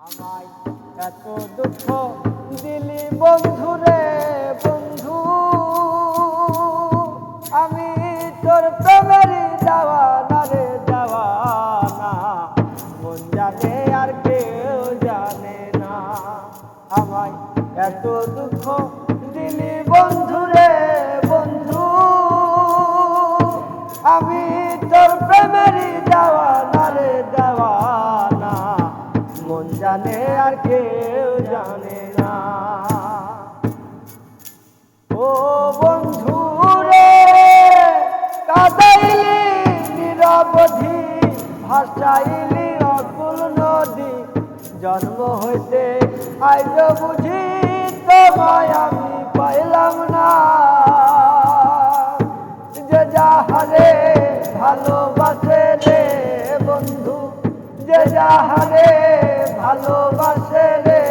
আমায় এত দুঃখ দিলি বন্ধু রে বন্ধু, আমি তোর প্রেমেরই দেওয়ানা রে দেওয়ানা, মন জানে আর কেউ জানে না। আমায় এত দুঃখ দিলি বন্ধু রে বন্ধু, আমি তোর প্রেমেরই দেওয়ানা রে দেওয়ানা, মন জানে আর কেউ জানে না। ও বন্ধু রে কাঁদাইলি নিরবধি, ভাসাইলি অকুল নদী, জন্ম হইতে আইজ বুঝি তোমায় আমি পাইলাম না। যে যাহারে ভালোবাসে রে বন্ধু, যে যাহারে ভালোবাসে রে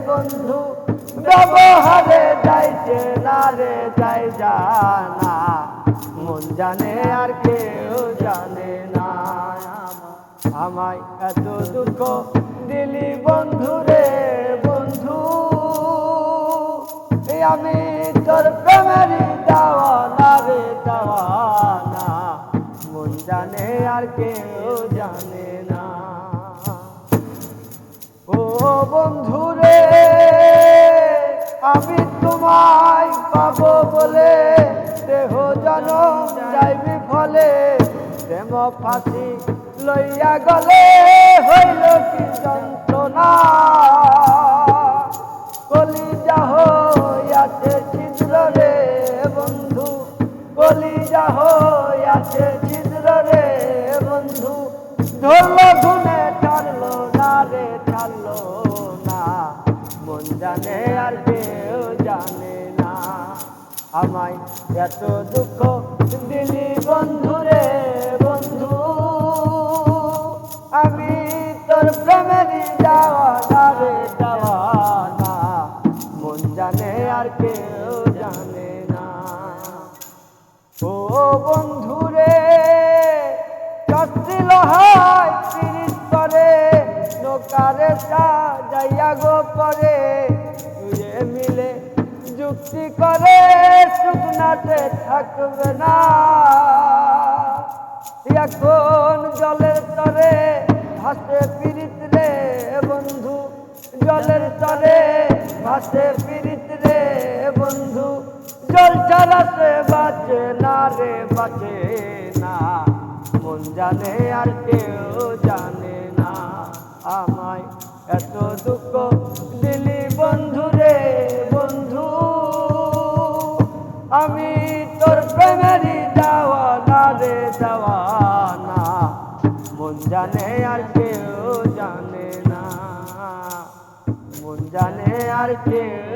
বন্ধু, ব্যবহারে যাইছে না রে যাই জানা, মন জানে আর কেউ জানে না। আমায় এত দুঃখ দিলি বন্ধু রে বন্ধু, আমি তোর প্রেমেরই দেওয়ানা রে দেওয়ানা, মন জানে আর কেউ জানে না। ও বন্ধু রে আমি তোমায় পাবো বলে দেহ জনম যাইবি ফলে, প্রেম ফাঁসি লইয়া গলে হইল কি যন্ত্রণা। কলিজা হইয়াছে ছিদ্র রে বন্ধু, কলিজা হইয়াছে ছিদ্র রে বন্ধু, ধরলো গুনে ছাড়লো না রে ছাড়লো না, মন জানে আর কেউ জানে না। আমায় এত দুঃখ দিলি বন্ধু রে বন্ধু, আমি তোর প্রেমেরই দেওয়ানা রে দেওয়ানা, মন জানে আর কেউ জানে না। ও বন্ধু রে চছিল হয় পিরিত করে, নৌকারে যাইয়া গো পরে, তুই মিলে যুক্তি করে শুকনাতে থাকবে না। এখন জলের তরে ভাসে পিরিত রে বন্ধু, জলের তরে ভাসে পিরিত রে বন্ধু, জল ছাড়া সে বাঁচে না রে বাঁচে না, মন জানে আর কেউ জানে না। আমায় এত দুঃখ দিলি বন্ধু রে বন্ধু, আমি তোর প্রেমেরই দেওয়ানা রে দেওয়ানা, মন জানে আর কেউ জানে না, মন জানে আর কেউ